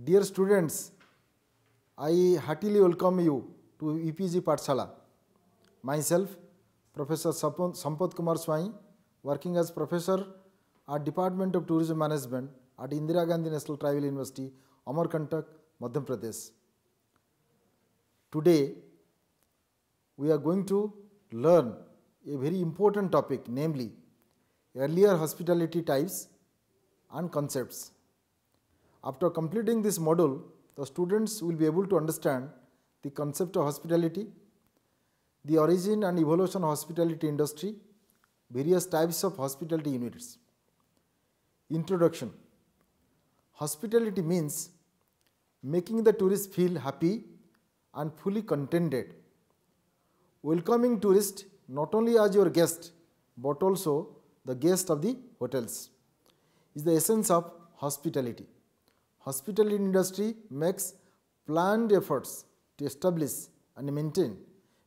Dear students, I heartily welcome you to EPG Pathshala. Myself, Professor Sampath Kumar Swai, working as Professor at Department of Tourism Management at Indira Gandhi National Tribal University, Amarkantak, Madhya Pradesh. Today, we are going to learn a very important topic, namely earlier hospitality types and concepts. After completing this module, the students will be able to understand the concept of hospitality, the origin and evolution of hospitality industry, various types of hospitality units. Introduction. Hospitality means making the tourist feel happy and fully contented. Welcoming tourists not only as your guest but also the guest of the hotels is the essence of hospitality. Hospitality industry makes planned efforts to establish and maintain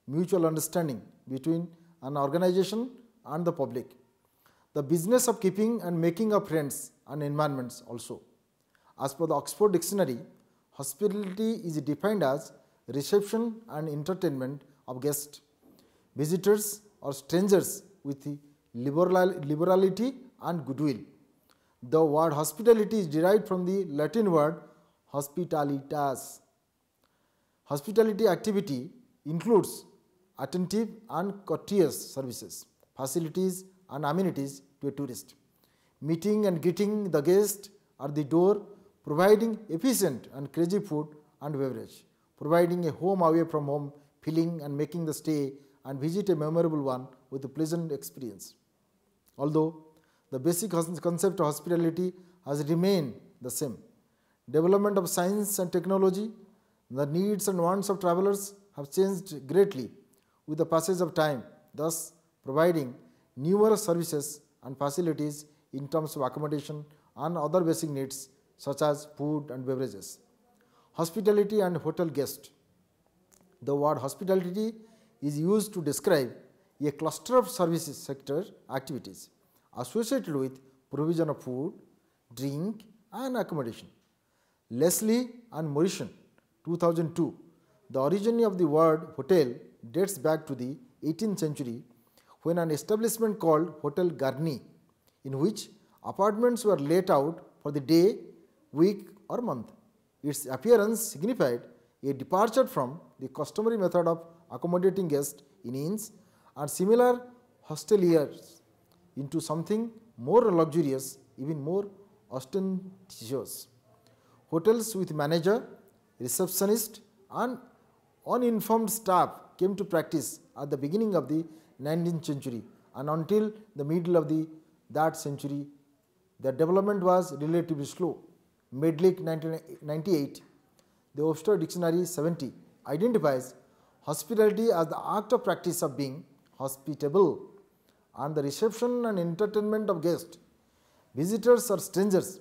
mutual understanding between an organization and the public. The business of keeping and making of friends and environments also. As per the Oxford Dictionary, hospitality is defined as reception and entertainment of guests, visitors or strangers with liberality and goodwill. The word hospitality is derived from the Latin word hospitalitas. Hospitality activity includes attentive and courteous services, facilities and amenities to a tourist, meeting and greeting the guest at the door, providing efficient and crazy food and beverage, providing a home away from home feeling and making the stay and visit a memorable one with a pleasant experience. Although the basic concept of hospitality has remained the same, development of science and technology, the needs and wants of travelers have changed greatly with the passage of time, thus providing numerous services and facilities in terms of accommodation and other basic needs such as food and beverages. Hospitality and hotel guest. The word hospitality is used to describe a cluster of services sector activities associated with provision of food, drink and accommodation. Leslie and Morrison, 2002, the origin of the word hotel dates back to the 18th century when an establishment called Hotel Garni, in which apartments were let out for the day, week or month. Its appearance signified a departure from the customary method of accommodating guests in inns and similar hosteliers into something more luxurious, even more ostentatious. Hotels with manager, receptionist and uninformed staff came to practice at the beginning of the 19th century and until the middle of that century, their development was relatively slow. Medlick 1998, the Oxford Dictionary 70 identifies hospitality as the act of practice of being hospitable and the reception and entertainment of guests, visitors or strangers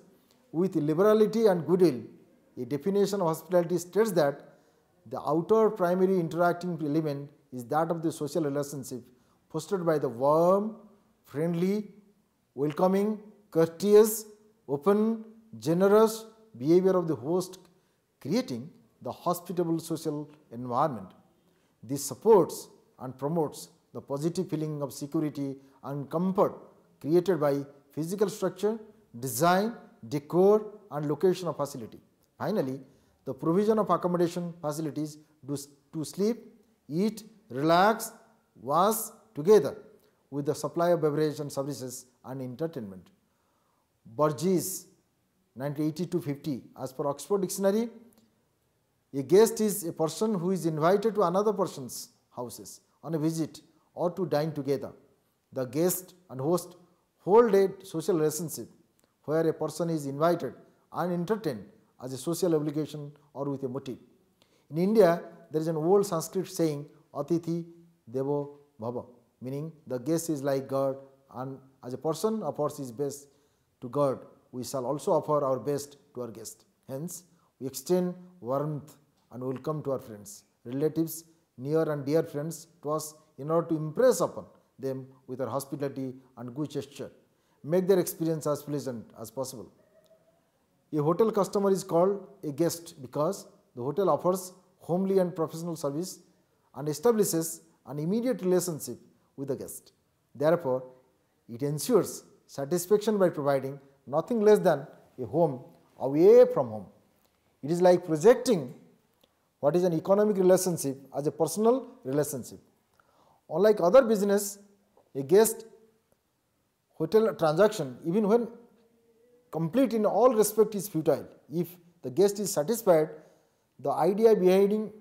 with liberality and goodwill. A definition of hospitality states that the outer primary interacting element is that of the social relationship fostered by the warm, friendly, welcoming, courteous, open, generous behavior of the host, creating the hospitable social environment. This supports and promotes the positive feeling of security and comfort created by physical structure, design, decor and location of facility. Finally, the provision of accommodation facilities to sleep, eat, relax, was together with the supply of beverage and services and entertainment. Burgess 1980-50, as per Oxford Dictionary, a guest is a person who is invited to another person's houses on a visit or to dine together. The guest and host hold a social relationship where a person is invited and entertained as a social obligation or with a motive. In India, there is an old Sanskrit saying, Atithi Devo Bhava, meaning the guest is like God and as a person offers his best to God, we shall also offer our best to our guest. Hence, we extend warmth and welcome to our friends, relatives, near and dear friends to us in order to impress upon them with our hospitality and good gesture, make their experience as pleasant as possible. A hotel customer is called a guest because the hotel offers homely and professional service and establishes an immediate relationship with the guest. Therefore, it ensures satisfaction by providing nothing less than a home away from home. It is like projecting what is an economic relationship as a personal relationship. Unlike other business, a guest hotel transaction, even when complete in all respect, is futile. If the guest is satisfied, the idea behind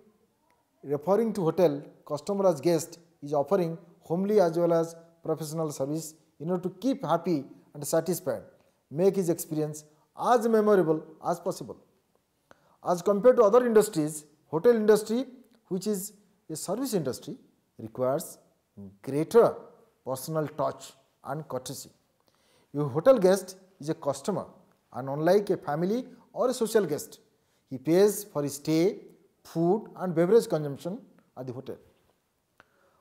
referring to hotel customer as guest is offering homely as well as professional service in order to keep happy and satisfied, make his experience as memorable as possible. As compared to other industries, hotel industry, which is a service industry, requires greater personal touch and courtesy. Your hotel guest is a customer, and unlike a family or a social guest, he pays for his stay, food and beverage consumption at the hotel.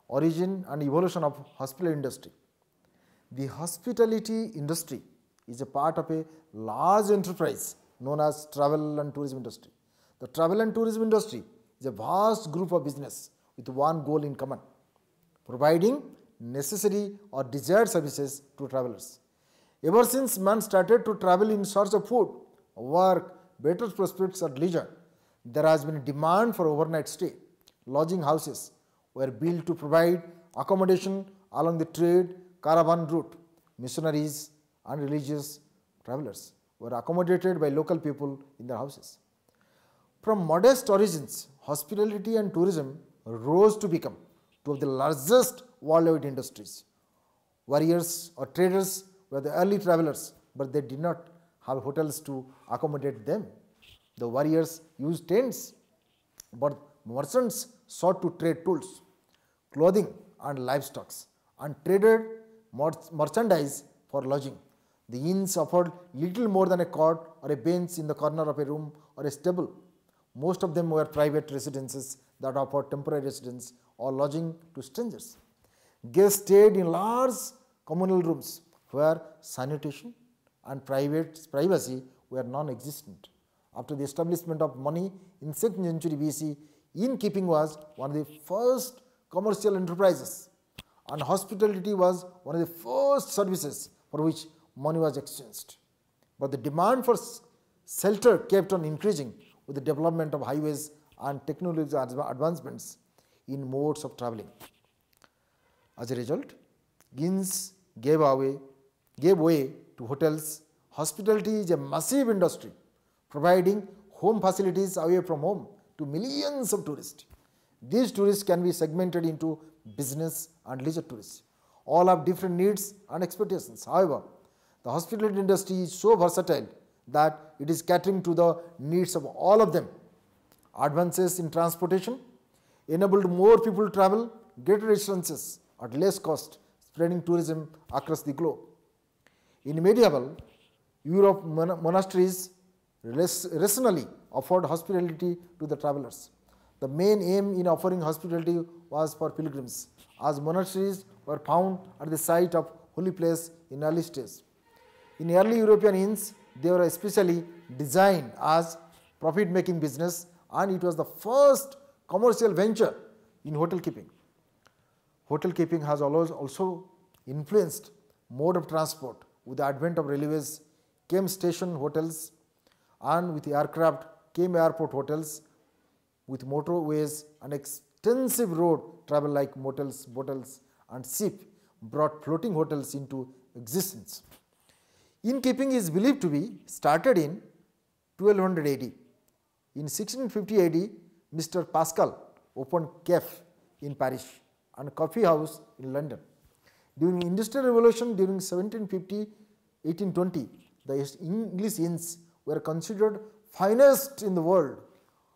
Origin and evolution of hospitality industry. The hospitality industry is a part of a large enterprise known as travel and tourism industry. The travel and tourism industry is a vast group of business with one goal in common: providing necessary or desired services to travelers. Ever since man started to travel in search of food, work, better prospects or leisure, there has been a demand for overnight stay. Lodging houses were built to provide accommodation along the trade caravan route. Missionaries and religious travelers were accommodated by local people in their houses. From modest origins, hospitality and tourism rose to become two of the largest worldwide industries. Warriors or traders were the early travelers, but they did not have hotels to accommodate them. The warriors used tents, but merchants sought to trade tools, clothing and livestock, and traded merchandise for lodging. The inns offered little more than a cot or a bench in the corner of a room or a stable. Most of them were private residences that offered temporary residence or lodging to strangers. Guests stayed in large communal rooms where sanitation and privacy were non-existent. After the establishment of money in 2nd century BC, innkeeping was one of the first commercial enterprises, and hospitality was one of the first services for which money was exchanged. But the demand for shelter kept on increasing with the development of highways and technological advancements in modes of traveling. As a result, inns gave way to hotels. Hospitality is a massive industry, providing home facilities away from home to millions of tourists. These tourists can be segmented into business and leisure tourists. All have different needs and expectations. However, the hospitality industry is so versatile that it is catering to the needs of all of them. Advances in transportation enabled more people to travel greater distances at less cost, spreading tourism across the globe. In medieval Europe, monasteries rationally offered hospitality to the travelers. The main aim in offering hospitality was for pilgrims, as monasteries were found at the site of holy place in early stage. In early European inns, they were especially designed as profit-making business, and it was the first commercial venture in hotel keeping. Hotel keeping has also influenced mode of transport. With the advent of railways came station hotels, and with aircraft came airport hotels. With motorways and extensive road travel like motels, bottles and ship brought floating hotels into existence. Innkeeping is believed to be started in 1200 AD. In 1650 AD, Mr. Pascal opened cafe in Paris and coffee house in London. During Industrial Revolution during 1750-1820, the English inns were considered finest in the world.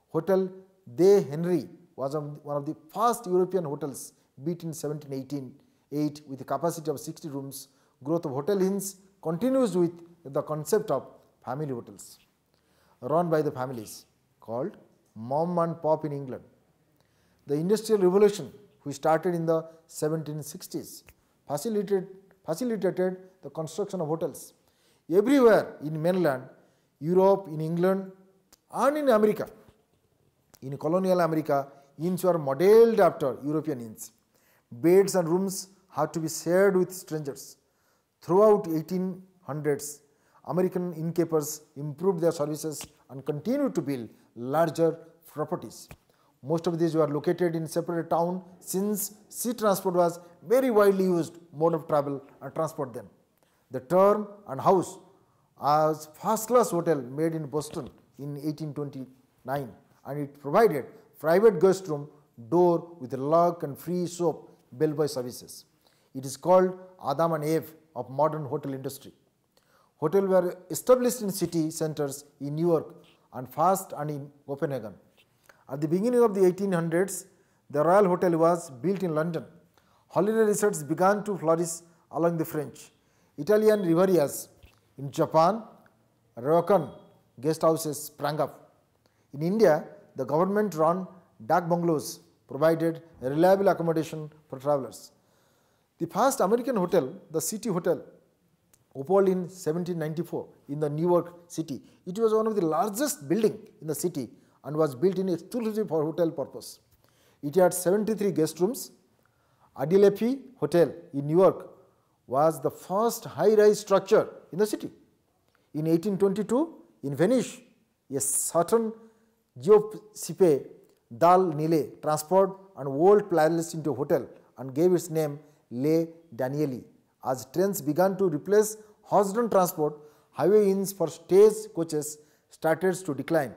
Hotel de Henry was one of the first European hotels built in 1718 with a capacity of 60 rooms. Growth of hotel inns continues with the concept of family hotels run by the families called mom and pop in England. The Industrial Revolution, which started in the 1760s, facilitated the construction of hotels. Everywhere in mainland Europe, in England, and in America. In colonial America, inns were modeled after European inns. Beds and rooms had to be shared with strangers. Throughout 1800s, American innkeepers improved their services and continued to build larger properties. Most of these were located in separate towns since sea transport was very widely used mode of travel and transport then. The term and house as first-class hotel made in Boston in 1829, and it provided private guest room, door with lock and free soap, bellboy services. It is called Adam and Eve of modern hotel industry. Hotels were established in city centers in New York and first and in Copenhagen. At the beginning of the 1800s, the Royal Hotel was built in London. Holiday resorts began to flourish along the French, Italian Rivieras. In Japan, Ryokan guest houses sprang up. In India, the government-run dak bungalows provided reliable accommodation for travelers. The first American hotel, the City Hotel, opened in 1794 in the New York City. It was one of the largest buildings in the city and was built in exclusively for hotel purpose. It had 73 guest rooms. Adelphi Hotel in New York was the first high-rise structure in the city. In 1822, in Venice, a certain Giuseppe Dal Nile transferred an old palace into a hotel and gave its name Le Danieli. As trains began to replace horse-drawn transport, highway inns for stage coaches started to decline.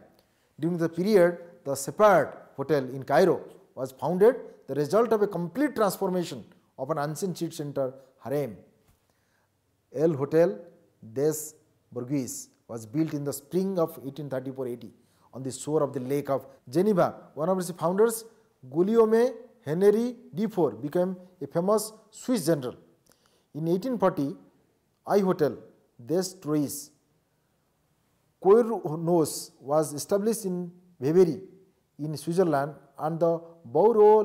During the period, the Sephard Hotel in Cairo was founded, the result of a complete transformation of an ancient street center harem. El Hotel des Bourgeois was built in the spring of 1834 AD on the shore of the Lake of Geneva. One of its founders, Guillaume Henry Dufour, became a famous Swiss general. In 1840, I Hotel des Trois Courneuves was established in Bavaria in Switzerland, and the Beaureau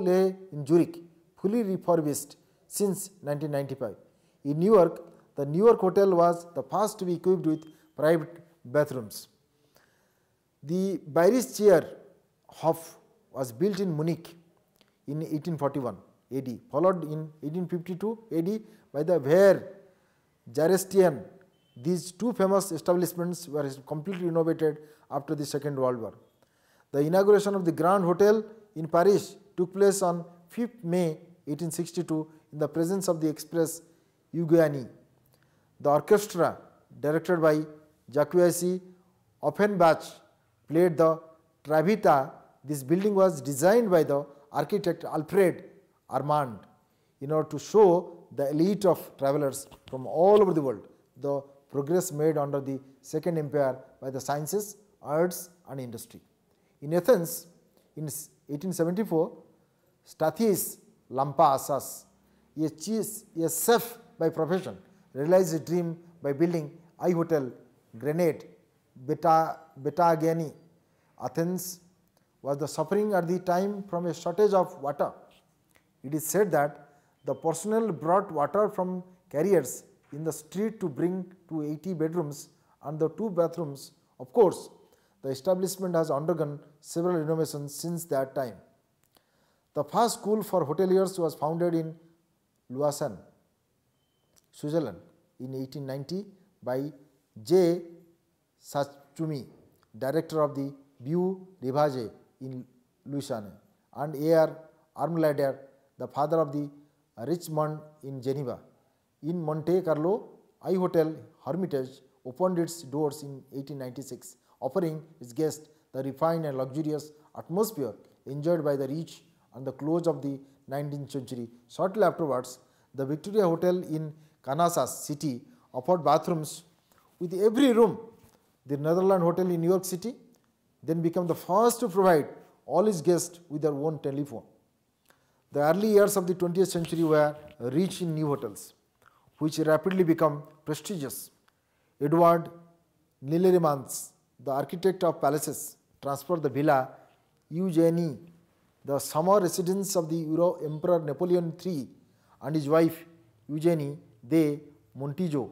in Zurich, fully refurbished since 1995. In New York, the New York Hotel was the first to be equipped with private bathrooms. The Bayerisch Chair Hof was built in Munich in 1841 AD, followed in 1852 AD by the Ver Jarestian. These two famous establishments were completely renovated after the Second World War. The inauguration of the Grand Hotel in Paris took place on 5th May 1862 in the presence of the Express Eugénie. The orchestra, directed by Jacques Offenbach, played the Traviata. This building was designed by the architect Alfred Armand in order to show the elite of travelers from all over the world the progress made under the Second Empire by the sciences, arts and industry. In Athens, in 1874, Stathis Lampasas, a chef by profession, realized his dream by building I Hotel, Grenade, Betagani. Athens was suffering at the time from a shortage of water. It is said that the personnel brought water from carriers in the street to bring to 80 bedrooms and the 2 bathrooms. Of course, the establishment has undergone several renovations since that time. The first school for hoteliers was founded in Lausanne, Switzerland in 1890 by J. Sachumi, director of the Beau Rivage in Lausanne, and A.R. Armlader, the father of the Richmond in Geneva. In Monte Carlo, I Hotel Hermitage opened its doors in 1896, offering its guests the refined and luxurious atmosphere enjoyed by the rich and the close of the 19th century. Shortly afterwards, the Victoria Hotel in Kansas City offered bathrooms with every room. The Netherlands Hotel in New York City then became the first to provide all its guests with their own telephone. The early years of the 20th century were rich in new hotels, which rapidly became prestigious. Edward Nillerimans, the architect of palaces, transferred the Villa Eugénie, the summer residence of the Emperor Napoleon III, and his wife Eugénie de Montijo.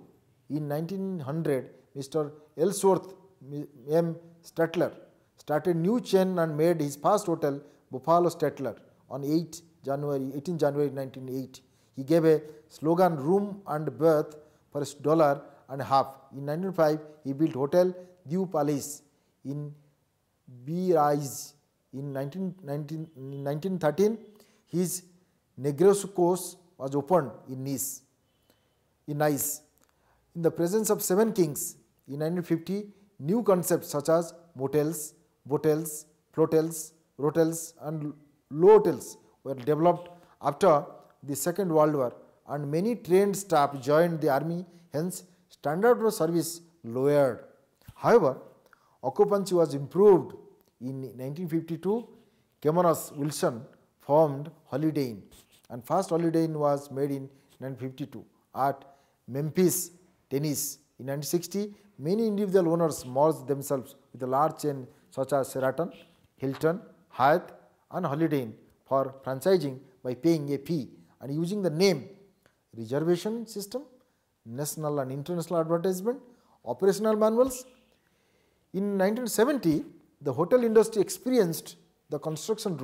In 1900, Mr. Ellsworth M. Statler started new chain and made his first hotel, Buffalo Statler, on 18 January 1908. He gave a slogan, room and berth for $1.50. In 1905, he built Hotel Du Palais in Biarritz. In 1913, his Negresco course was opened in Nice. In the presence of 7 kings, in 1950, new concepts such as motels, botels, flotels, rotels and lotels were developed after the Second World War, and many trained staff joined the army, hence standard of service lowered. However, occupancy was improved. In 1952, Cameron Wilson formed Holiday Inn, and first Holiday Inn was made in 1952 at Memphis, Tennessee. In 1960, many individual owners merged themselves with a large chain such as Sheraton, Hilton, Hyatt and Holiday Inn for franchising by paying a fee and using the name, reservation system, national and international advertisement, operational manuals. In 1970, the hotel industry experienced the construction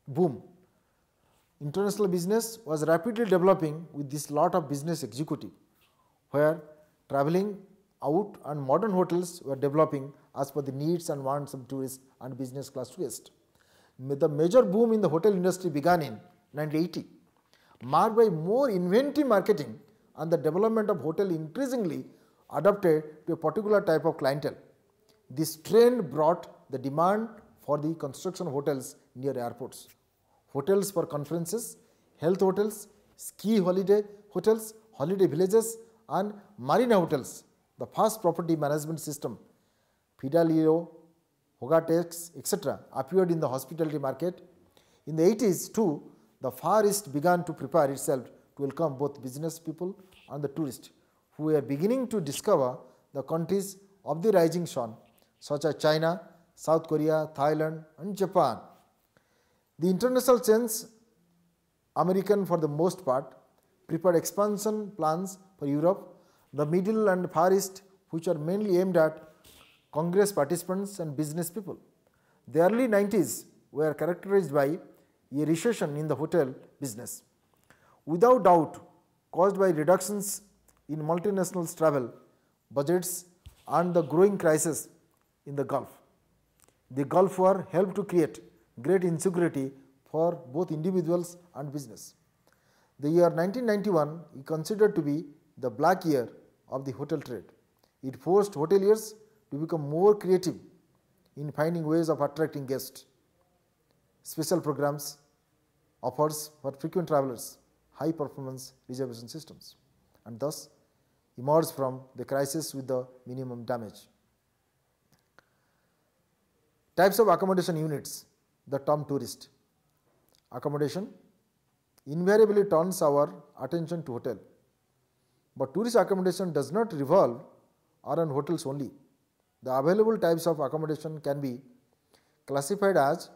boom. International business was rapidly developing with this lot of business executive, where traveling out and modern hotels were developing as per the needs and wants of tourists and business class tourists. The major boom in the hotel industry began in 1980, marked by more inventive marketing and the development of hotel increasingly adapted to a particular type of clientele. This trend brought the demand for the construction of hotels near airports, hotels for conferences, health hotels, ski holiday hotels, holiday villages and marina hotels. The first property management system, Fidelio, Hogatex, etc. appeared in the hospitality market. In the 80s too, the Far East began to prepare itself to welcome both business people and the tourists who were beginning to discover the countries of the rising sun, such as China, South Korea, Thailand and Japan. The international chains, American for the most part, prepared expansion plans for Europe, the Middle and Far East, which are mainly aimed at Congress participants and business people. The early 90s were characterized by a recession in the hotel business, without doubt caused by reductions in multinational travel budgets and the growing crisis in the Gulf. The Gulf War helped to create great insecurity for both individuals and business. The year 1991 is considered to be the black year of the hotel trade. It forced hoteliers to become more creative in finding ways of attracting guests, special programs, offers for frequent travelers, high performance reservation systems, and thus emerged from the crisis with the minimum damage. Types of accommodation units. The term tourist accommodation invariably turns our attention to hotel, but tourist accommodation does not revolve around hotels only. The available types of accommodation can be classified as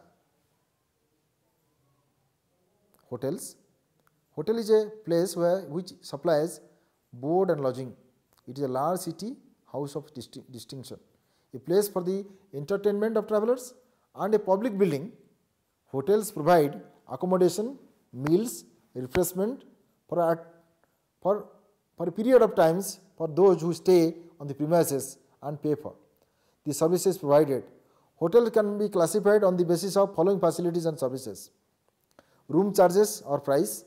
hotels. Hotel is a place which supplies board and lodging. It is a large city house of distinction, a place for the entertainment of travelers and a public building. Hotels provide accommodation, meals, refreshment for a period of times for those who stay on the premises and pay for the services provided. Hotel can be classified on the basis of following facilities and services: room charges or price,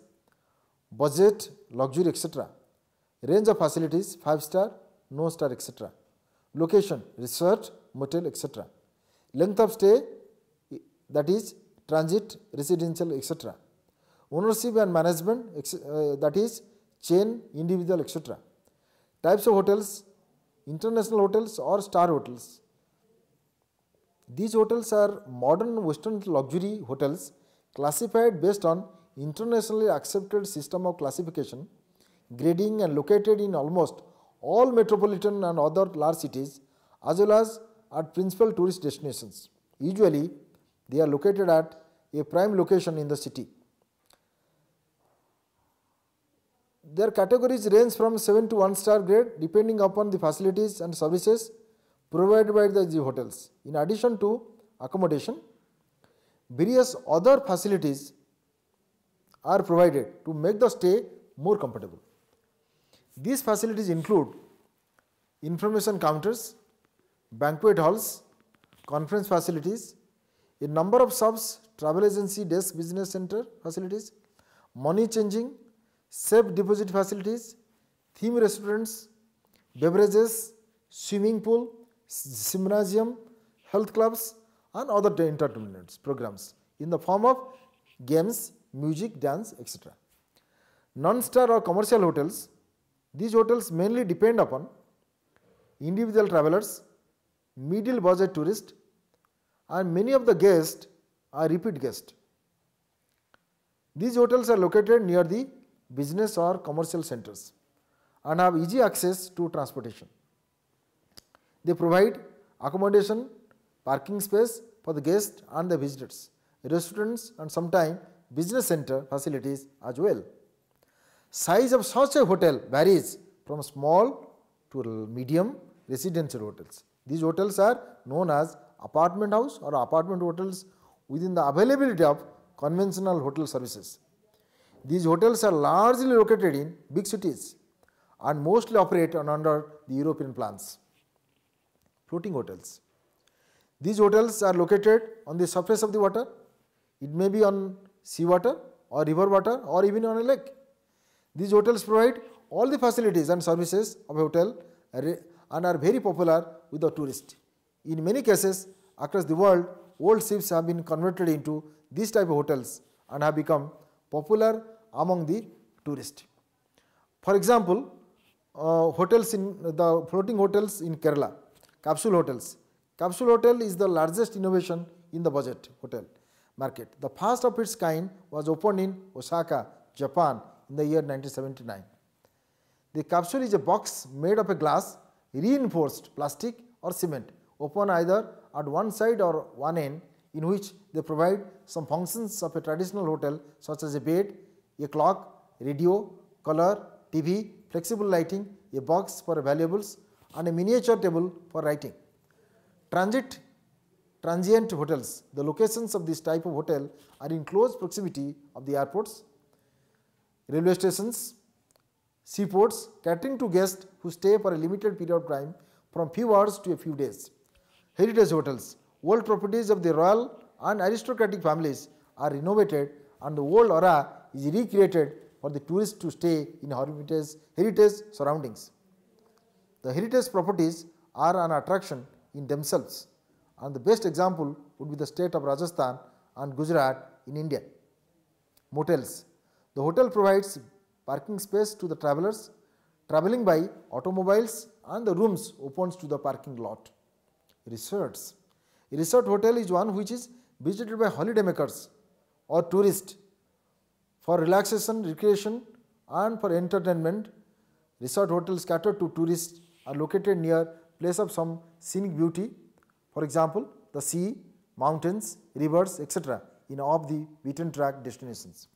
budget, luxury, etc. Range of facilities: 5-star, no star, etc. Location: resort, motel, etc. Length of stay, that is transit, residential, etc. Ownership and management, that is chain, individual, etc. Types of hotels: international hotels or star hotels. These hotels are modern Western luxury hotels classified based on internationally accepted system of classification, grading, and located in almost all metropolitan and other large cities, as well as at principal tourist destinations. Usually, they are located at a prime location in the city. Their categories range from 7 to 1-star grade depending upon the facilities and services provided by the hotels. In addition to accommodation, various other facilities are provided to make the stay more comfortable. These facilities include information counters, banquet halls, conference facilities, a number of shops, travel agency, desk, business center facilities, money changing, safe deposit facilities, theme restaurants, beverages, swimming pool, gymnasium, health clubs, and other entertainment programs in the form of games, music, dance, etc. Non-star or commercial hotels, these hotels mainly depend upon individual travelers, middle budget tourists, and many of the guests are repeat guests. These hotels are located near the business or commercial centers and have easy access to transportation. They provide accommodation, parking space for the guests and the visitors, restaurants, and sometimes business center facilities as well. Size of such a hotel varies from small to medium residential hotels. These hotels are known as apartment house or apartment hotels within the availability of conventional hotel services. These hotels are largely located in big cities and mostly operate under the European plans. Floating hotels. These hotels are located on the surface of the water. It may be on sea water or river water or even on a lake. These hotels provide all the facilities and services of a hotel and are very popular with the tourists. In many cases across the world, old ships have been converted into these type of hotels and have become popular among the tourists. For example, hotels in the floating hotels in Kerala, capsule hotels. Capsule hotel is the largest innovation in the budget hotel market. The first of its kind was opened in Osaka, Japan in the year 1979. The capsule is a box made of a glass, reinforced plastic or cement, open either at one side or one end, in which they provide some functions of a traditional hotel such as a bed, a clock, radio, color, TV, flexible lighting, a box for valuables, and a miniature table for writing. Transient hotels. The locations of this type of hotel are in close proximity of the airports, railway stations, seaports, catering to guests who stay for a limited period of time from few hours to a few days. Heritage hotels. Old properties of the royal and aristocratic families are renovated and the old aura is recreated for the tourists to stay in heritage surroundings. The heritage properties are an attraction in themselves, and the best example would be the state of Rajasthan and Gujarat in India. Motels. The hotel provides parking space to the travelers traveling by automobiles and the rooms opens to the parking lot. Resorts. A resort hotel is one which is visited by holidaymakers or tourists for relaxation, recreation, and for entertainment. Resort hotels cater to tourists are located near place of some scenic beauty, for example, the sea, mountains, rivers, etc. in off the beaten track destinations.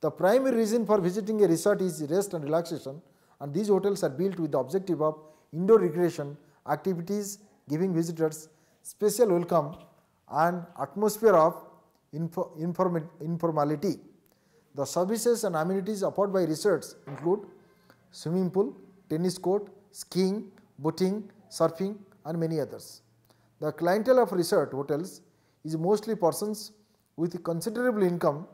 The primary reason for visiting a resort is rest and relaxation, and these hotels are built with the objective of indoor recreation activities, giving visitors special welcome and atmosphere of informality. The services and amenities offered by resorts include swimming pool, tennis court, skiing, boating, surfing, and many others. The clientele of resort hotels is mostly persons with considerable income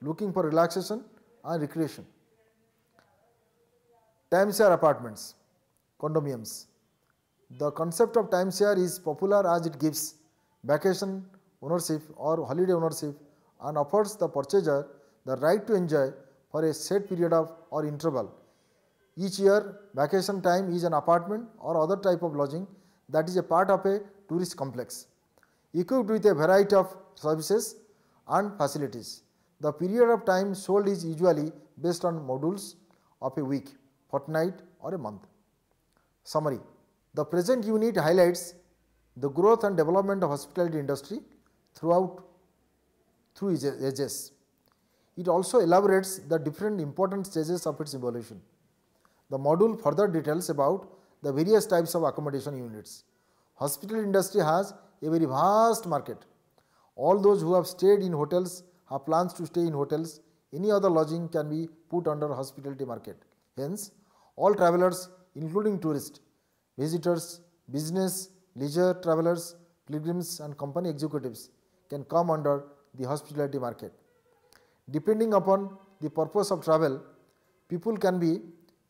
looking for relaxation and recreation. Timeshare apartments, condominiums. The concept of timeshare is popular as it gives vacation ownership or holiday ownership and offers the purchaser the right to enjoy for a set period of or interval. Each year, vacation time is an apartment or other type of lodging that is a part of a tourist complex, equipped with a variety of services and facilities. The period of time sold is usually based on modules of a week, fortnight, or a month. Summary. The present unit highlights the growth and development of hospitality industry through its ages. It also elaborates the different important stages of its evolution. The module further details about the various types of accommodation units. hospitality industry has a very vast market. All those who have stayed in hotels have plans to stay in hotels. Any other lodging can be put under hospitality market. Hence, all travelers, including tourists, visitors, business, leisure travelers, pilgrims and company executives can come under the hospitality market. Depending upon the purpose of travel, people can be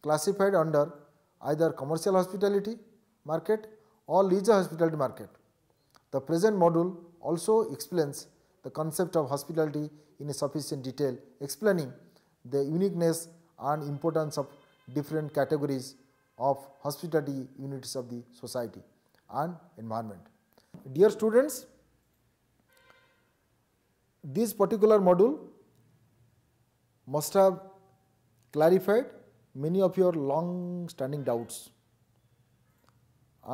classified under either commercial hospitality market or leisure hospitality market. The present module also explains the concept of hospitality in a sufficient detail, explaining the uniqueness and importance of different categories of hospitality units of the society and environment. Dear students, this particular module must have clarified many of your long standing doubts,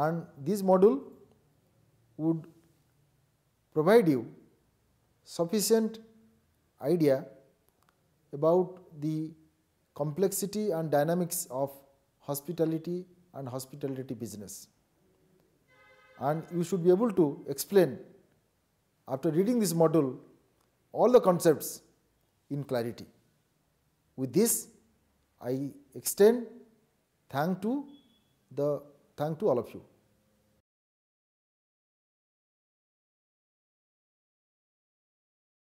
and this module would provide you sufficient idea about the complexity and dynamics of hospitality and hospitality business, and you should be able to explain after reading this module all the concepts in clarity. With this, I extend thank to all of you.